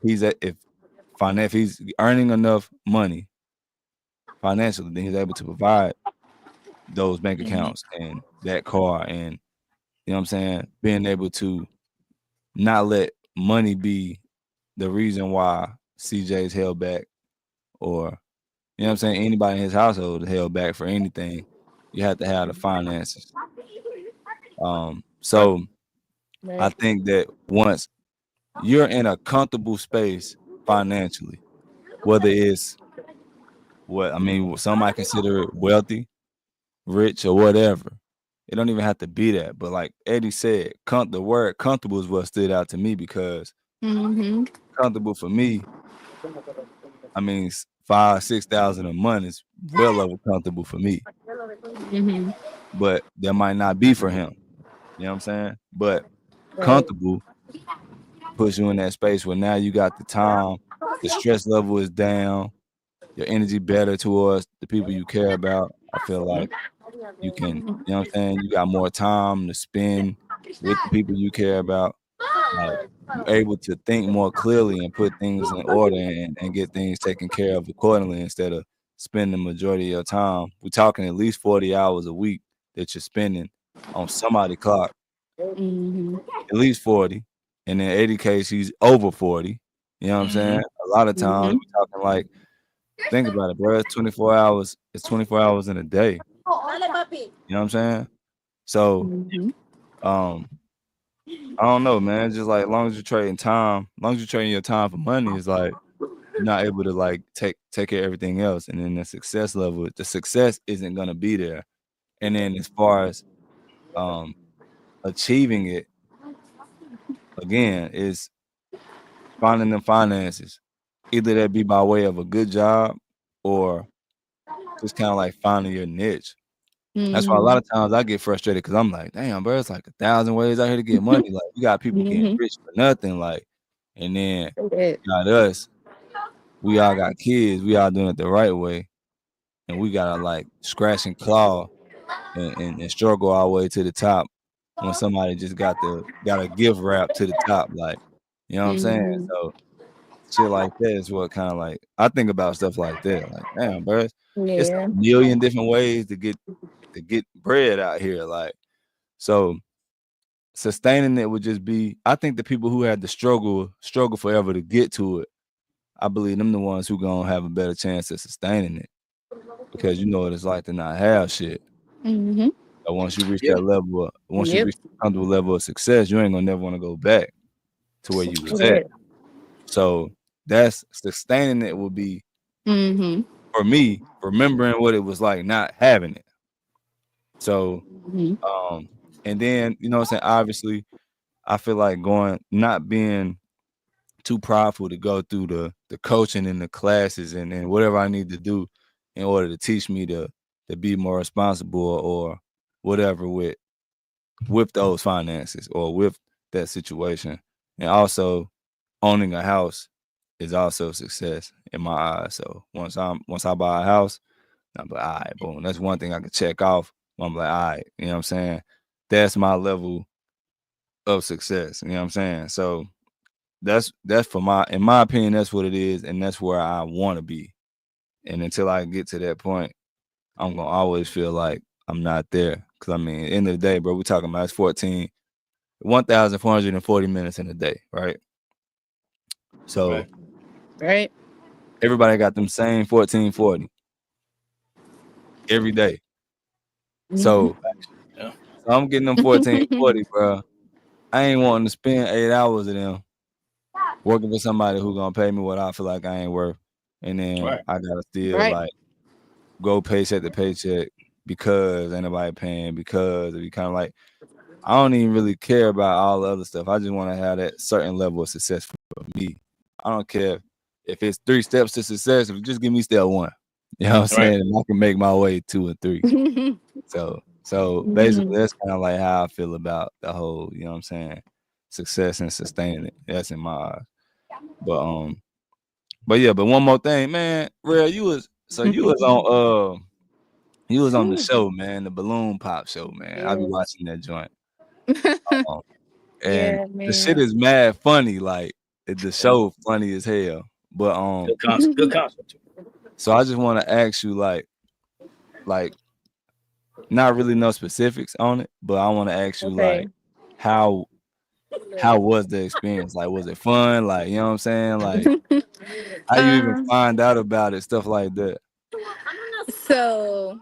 he's at if he's earning enough money financially, then he's able to provide those bank Mm-hmm. accounts and that car and you know what I'm saying, being able to not let money be the reason why CJ's held back or you know what I'm saying, anybody in his household is held back for anything. You have to have the finances. So I Right. think that once you're in a comfortable space financially, whether it's what I mean, some might consider it wealthy, rich, or whatever. It don't even have to be that. But like Eddie said, the word comfortable is what stood out to me because Mhm. comfortable for me, I mean, 5,000, 6,000 a month is well over comfortable for me. Mhm. But that might not be for him. You know what I'm saying? But Right. comfortable puts you in that space where now you got the time, the stress level is down, your energy better towards the people you care about. I feel like you can, you know what I'm saying? You got more time to spend with the people you care about. Like you're able to think more clearly and put things in order and get things taken care of accordingly instead of spending the majority of your time. We're talking at least 40 hours a week that you're spending on somebody clock, Mhm. at least 40. And in 80 case, he's over 40. You know what I'm saying? Mm-hmm. A lot of times Mhm. we're talking like, think about it, bro. It's 24 hours. It's 24 hours in a day. You know what I'm saying? So, Mhm. um, I don't know, man. Just like as long as you're trading time, as long as you're trading your time for money, it's like you're not able to like take care of everything else. And then the success level, the success isn't gonna be there. And then as far as um achieving it, again, is finding the finances. Either that be by way of a good job or just kind of like finding your niche. That's why a lot Mhm. of times I get frustrated because I'm like, damn, bro, it's like 1,000 ways out here to get money. Like, you got people getting Mhm. rich for nothing. Like, and then It- you got us. We all got kids. We all doing it the right way, and we gotta like scratch and claw and struggle our way to the top. When somebody just got a gift wrap to the top, like, you know what I'm saying? Mhm. So shit like that is what kind of like I think about stuff like that. Like, damn, bro, it's a Yeah. million different ways to get bread out here. Like, so sustaining it would just be. I think the people who had to struggle forever to get to it, I believe them the ones who gonna have a better chance of sustaining it because you know what it's like to not have shit. Mhm. But once you reach Yeah. that level, once you Yep. reach a comfortable level of success, you ain't gonna never want to go back to where you was at. It- So that's sustaining it will be Mhm. for me remembering what it was like not having it. So Mhm. and then you know what I'm saying. Obviously, I feel like not being too prideful to go through the coaching and the classes and whatever I need to do in order to teach me to be more responsible or whatever with those finances or with that situation. And also owning a house is also success in my eyes. So once I buy a house, I'm like, all right, boom. That's one thing I can check off. I'm like, all right, you know what I'm saying? That's my level of success. You know what I'm saying? So that's for in my opinion, that's what it is, and that's where I want to be. And until I get to that point, I'm gonna always feel like I'm not there. Cause I mean, end of the day, bro, we talking about it's 1,440 minutes in a day, right? So Right. Right. everybody got them same 1440 every day. Mhm. So, Yeah. so I'm getting them 1440, bro. I ain't wanting to spend 8 hours of them working for somebody who gonna pay me what I feel like I ain't worth, and then Right. I gotta still Right. like go paycheck to paycheck because ain't nobody paying because it be kind of like I don't even really care about all the other stuff. I just want to have that certain level of success for me. I don't care if it's 3 steps to success. If you just give me step one, you know what I'm Right. saying, and I can make my way 2 and 3. Mhm. So basically, Mhm. that's kind of like how I feel about the whole, you know what I'm saying, success and sustaining it. That's in my eyes. But but yeah, but one more thing, man. Real, you was on you was on the show, man, the balloon pop show, man. I be Yes. watching that joint. Um, and Yeah, the shit man. is mad funny, like the Yeah. show funny as hell. But Good concept. Good concept. so I just want to ask you like not really no specifics on it, but I want to ask you like Okay. how how was the experience? Like was it fun? Like, you know what I'm saying? Like how you even um. find out about it, stuff like that. So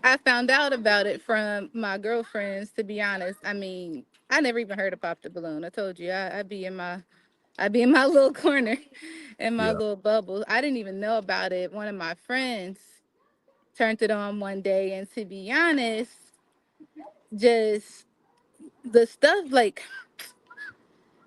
I found out about it from my girlfriends. To be honest, I mean, I never even heard of Pop the Balloon. I told you, I'd be in my little corner, in my Yeah. little bubble. I didn't even know about it. One of my friends turned it on one day, and to be honest, just the stuff like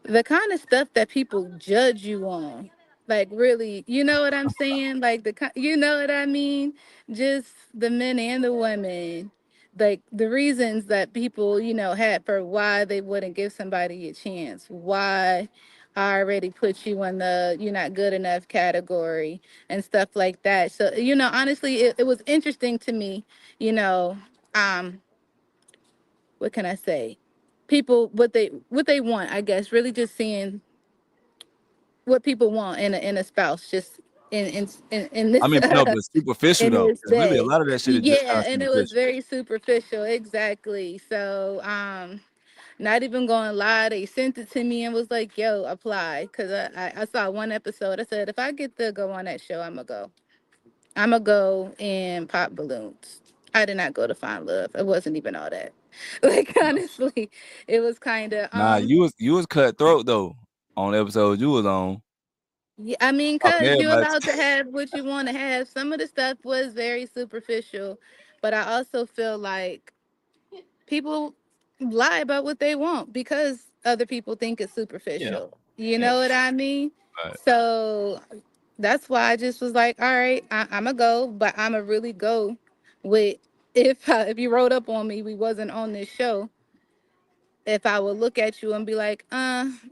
the kind of stuff that people judge you on, like, really, you know what I'm saying, like you know what I mean, just the men and the women, like the reasons that people, had for why they wouldn't give somebody a chance, why I already put you in the you're not good enough category and stuff like that. So, honestly, it was interesting to me, you know um what can I say, people, what they want, I guess, really just seeing what people want in a spouse, just in I this mean, no, but superficial in though, this because really a day. lot of that shit is just kind Yeah, of and it was superficial. very superficial, exactly. So, not even gonna lie, they sent it to me and was like, "Yo, apply," because I saw one episode. I said, if I get to go on that show, I'm gonna go and pop balloons. I did not go to find love. It wasn't even all that. Like, honestly, it was kind of Nah, you was cutthroat though on the episode you was on. yeah, I mean, Talking to cause you're everybody. allowed to have what you want to have. Some of the stuff was very superficial, but I also feel like people lie about what they want because other people think it's Yeah, superficial. You yeah, know for what sure. I mean? Right. So that's why I just was like, all right, I'm a go, but I'm a really go with if you rode up on me, we wasn't on this show, if I would look at you and be like,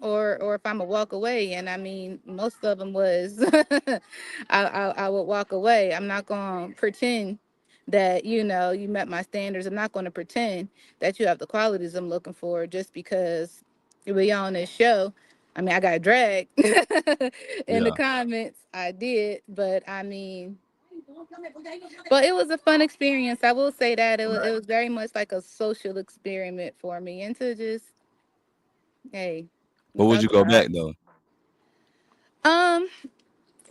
or if I'm gonna walk away, and I mean, most of them was, I would walk away. I'm not gonna pretend that you met my standards. I'm not gonna pretend that you have the qualities I'm looking for just because we on this show. I mean, I got dragged in the Yeah. comments. I did, but I mean, but it was a fun experience. I will say that it Right. was very much like a social experiment for me, and to just hey, But would you talk go about. back though? Um,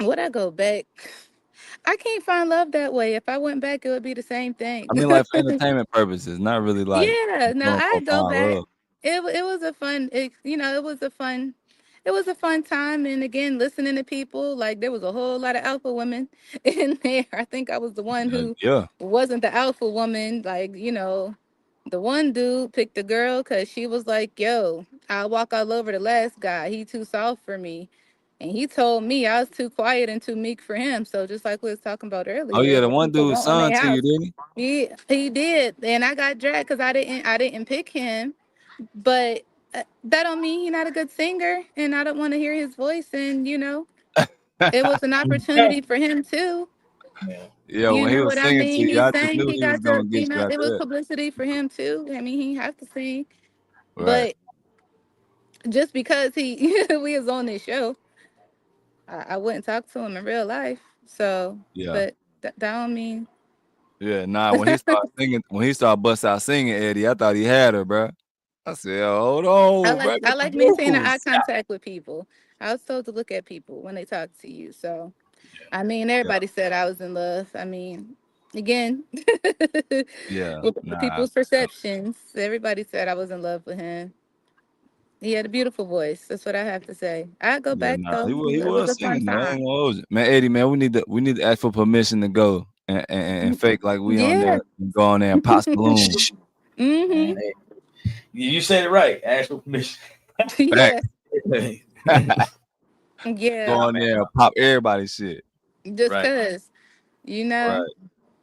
would I go back? I can't find love that way. If I went back, it would be the same thing. I mean, like for entertainment purposes, not really like Yeah, no, going for I'd go find back. love. It was a fun, it was a fun time. And again, listening to people, like there was a whole lot of alpha women in there. I think I was the one who Yeah. wasn't the alpha woman. Like the one dude picked the girl because she was like, "Yo, I'll walk all over the last guy. He too soft for me." And he told me I was too quiet and too meek for him. So just like we was talking about Oh yeah, earlier, the what one people dude's want on son their to you, house. didn't he? He did, and I got dragged because I didn't pick him. But that don't mean he's not a good singer, and I don't want to hear his voice. And it was an Yeah. opportunity for him too. Yeah. Yeah, You when he know was what I singing to mean? you, He I just sang. knew He he was got to. gonna get you It was after that. publicity for him too. I mean, he has to sing, Right. but just because he we was on this show, I wouldn't talk to him in real life. So, Yeah. but that don't mean. Yeah. Nah, when he started bust out singing, Eddie, I thought he had her, bro. I said, hold I on, bro, like I I got the like maintaining eye vocals. contact with people. I was told to look at people when they talk to you. So I mean, Yeah. everybody said I was in love. I mean, again, Yeah. with Nah. people's perceptions, everybody said I was in love with him. He had a beautiful voice. That's what I have to say. I'd go Yeah, back nah, though. he It was was a fun singing, man. I time. ain't gonna hold you. Man, Eddie, man, we need to ask for permission to go and fake like we on Yeah. there and go on there and pop some balloons. Mhm. Man, hey, you said it right. Ask for permission. Yeah. Facts. Go Yeah. Nah, on man. there and pop everybody's shit. Just Right. cause, you know.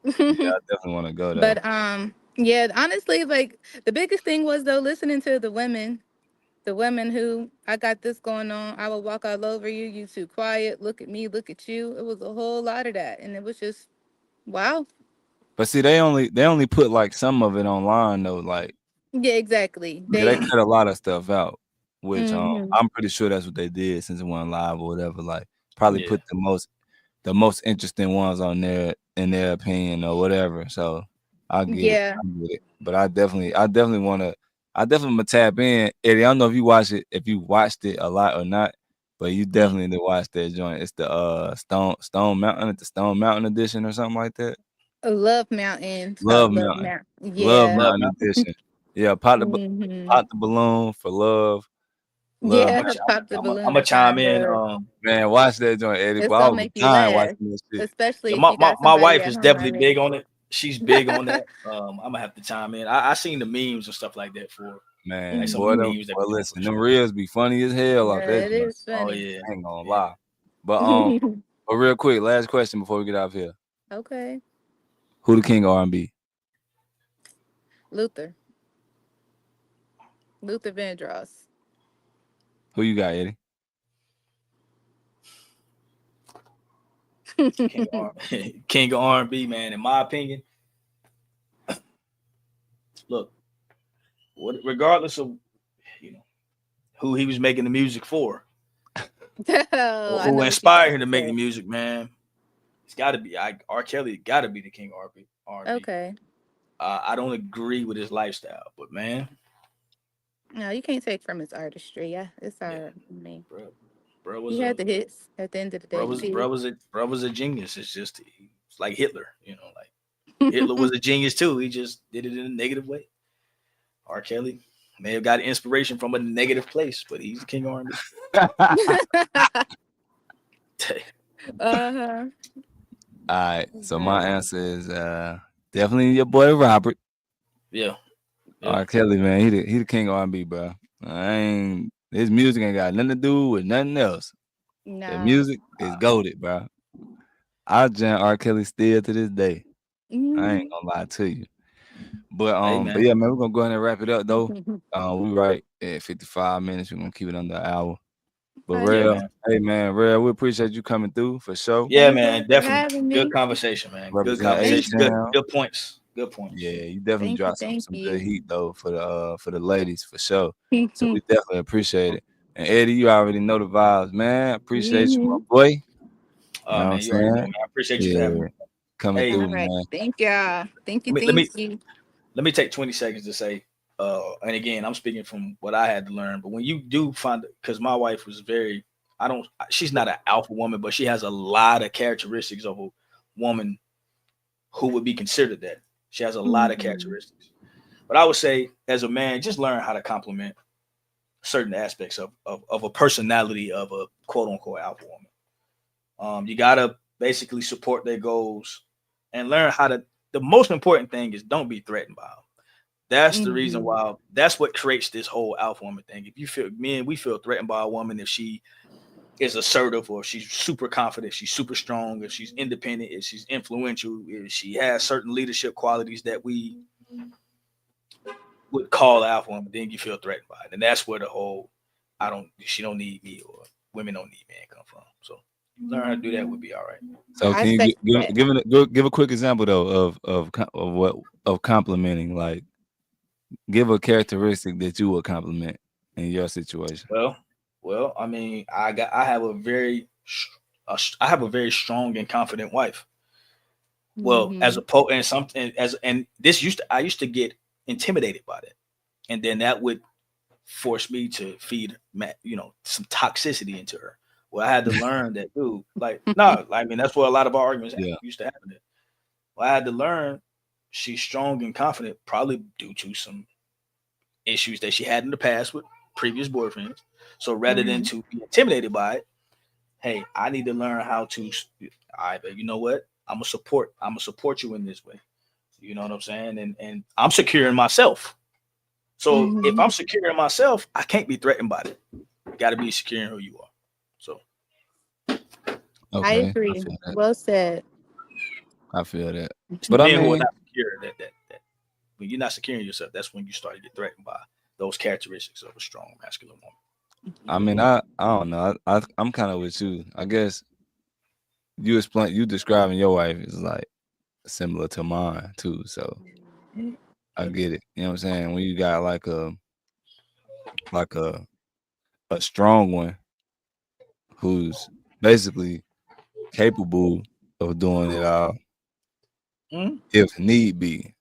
Right. Yeah, I definitely want to go though. But yeah, honestly, like the biggest thing was though listening to the women who I got this going on. I will walk all over you. You too quiet. Look at me. Look at you. It was a whole lot of that, and it was just wow. But see, they only put like some of it online though. Like, Yeah, exactly. yeah, they They. cut a lot of stuff out, which Hmm. I'm pretty sure that's what they did since it went live or whatever. Like, probably Yeah. put the most interesting ones on there in their opinion or whatever. So I get it. Yeah. I get it. But I definitely wanna tap in. Eddie, I don't know if you watched it a lot or not, but you Mm. definitely need to watch that joint. It's the Stone Mountain, the Stone Mountain edition or something like that. Love Mountain. It's called Love Love Mountain. Mountain. Love Yeah. Love Mountain Mountain. edition. Yeah, Hmm. pop the balloon for love. Love I'm Yeah. gonna Mountain. Pop the balloon I'm and chime find in. love. Man, watch that joint, Eddie. It's But I gonna was make you dying laugh, watching that shit. especially Yeah, if you got my somebody wife at is home. I definitely mean. big on it. She's big on that. I'm gonna have to chime in. I seen the memes and stuff like that for like Man, some of Mhm. the boy, memes that be doing for listen, them sure. reels be funny as hell off Yeah, that it joint. is Oh funny. yeah, I ain't gonna yeah. lie. But but real quick, last question before we get out of here. Okay. Who the king of R&B? Luther. Luther Vandross. Who you got, Eddie? King of R&B, man. In my opinion, look, regardless of you know who he was making the music for Oh, or I who know what you're inspired about him to to make the say. music, man, it's got to be R. Kelly. Got to be the king of R&B. R&B. Okay. I don't agree with his lifestyle, but man, No, you can't take from his artistry. Yeah, it's yeah, art. I mean, bro, bro he was had a the hits at the end of the day. bro He was did. bro was a bro was a genius. It's just it's like Hitler, like Hitler was a genius too. He just did it in a negative way. R. Kelly may have got inspiration from a negative place, but he's the king of R&B. Uh-huh. All right. So my Right. answer is definitely your boy Robert. Yeah, yeah, R. Kelly, man. He the king of R&B, bro. I ain't. His music ain't got nothing to do with nothing else. The No. music is goated, bro. I jam R. Kelly still to this day. I ain't Mhm. gonna lie to you. Hey But man. yeah, man, we're gonna go ahead and wrap it up though. We right at 55 minutes. We're gonna keep it under an hour. But Okay. Yeah, real, man. hey man, real, we appreciate you coming through for sure. Yeah, Thank man. you for Definitely. having Good me. conversation, man. Good Represent H Thank conversation. Good Town. good points. Good points. Yeah, you definitely thank you. dropped Thank some good you. heat though for the ladies for sure. So we definitely appreciate it. And Eddie, you already know the vibes, man. Appreciate you, my Mhm. boy. You Oh know what I'm man, you already know, saying? man. I appreciate you for having Yeah, me. coming Hey, All through, right. man. Thank y'all. Thank you. let me let me Thank you. let me take 20 seconds to say, and again, I'm speaking from what I had to learn. But when you do find, because my wife was very, I don't, she's not an alpha woman, but she has a lot of characteristics of a woman who would be considered that. She has a lot of Mhm. characteristics. But I would say, as a man, just learn how to compliment certain aspects of a personality of a quote unquote alpha woman. You gotta basically support their goals and learn how to. The most important thing is don't be threatened by them. That's the reason Mhm. why. That's what creates this whole alpha woman thing. If you feel men, we feel threatened by a woman if she is assertive or she's super confident, she's super strong, if she's independent, if she's influential, if she has certain leadership qualities that we would call alpha woman, then you feel threatened by it. And that's where the whole she don't need me or women don't need men come from. So learn how to do that would be all right. So I can you second that. give a quick example though of what of complimenting? Like give a characteristic that you would compliment in your situation. Well, I mean, I have a I have a very strong and confident wife. Well, as a Mhm. and something as and this used to I used to get intimidated by that, and then that would force me to feed some toxicity into her. Well, I had to learn that, dude. Like, no, I mean that's where a lot of our arguments Yeah. used to happen. At. Well, I had to learn she's strong and confident, probably due to some issues that she had in the past with previous boyfriends. So rather than Mhm. to be intimidated by it, hey, I need to learn how to. I, you know what? I'm gonna support. I'm gonna support you in this way. You know what I'm saying? And I'm secure in myself. So if Mhm. I'm secure in myself, I can't be threatened by it. You got to be secure in who you are. So I Okay. I agree. feel that. Well said. I feel that. it's the But I men who are mean, not secure that when you're not secure in yourself, that's when you start to get threatened by those characteristics of a strong masculine woman. I don't know. I'm kind of with you. I guess you describing your wife is like similar to mine too. So I get it. You know what I'm saying? When you got like a strong one who's basically capable of doing it all Mm-hmm. if need be.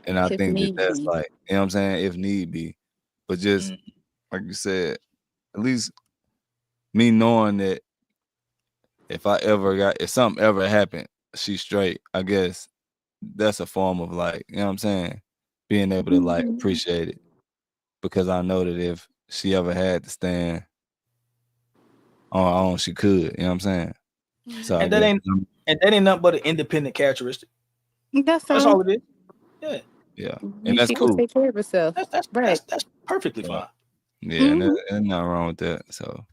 And I If think that need that's be. like, you know what I'm saying, if need be. But just like you said, at least me knowing that if something ever happened, she's straight, I guess that's a form of like, you know what I'm saying, being able to like Mhm. appreciate it because I know that if she ever had to stand on her own, she could, you know what I'm saying? So I And that guess, ain't and that ain't nothing but an independent characteristic. That's That's all. all it is. Yeah, yeah, and And that's she can cool. take care of herself. Right. that's perfectly Right. fine. Yeah, and Mhm. there's nothing wrong with that. So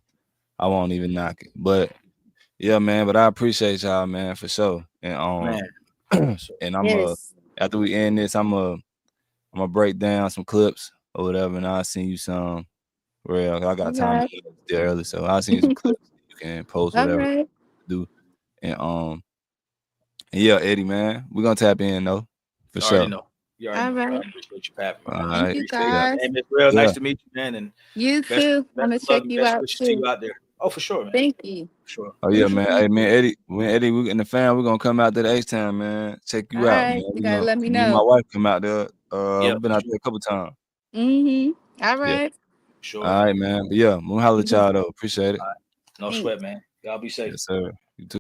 I won't even knock it. But yeah, man, but I appreciate y'all, man, for sure. And Man, so and I'm Yes. after we end this, I'm gonna break down some clips or whatever, and I'll send you some. Real, I All got time right. to do it still early, so I'll send you some clips. You can post All whatever right. you do. And yeah, Eddie, man, we're gonna tap in though, for you already sure. know. You already All know, bro. I right. appreciate you for having me, All man. Thank right. you Appreciate you. Yeah. guys. Hey, Miss Real, Yeah. nice to meet you, man. And You best too. I'm best gonna of love check and you best out wishes to you too. out there. Oh, for sure, man. Thank you. For sure. Oh Thank yeah, you. man. Thank Hey man, you. Eddie, we in the fam. We're gonna come out to the H Town, man. Check All you out, man. right. You We gotta gonna let me me and my know. wife come out there. Yeah, We've for been out there sure. a couple times. All Yeah. right. Sure. All right, man. But yeah, we'll holler at y'all though. Appreciate it. All right. No sweat, Thanks. man. Y'all be safe. Yes, sir. You too.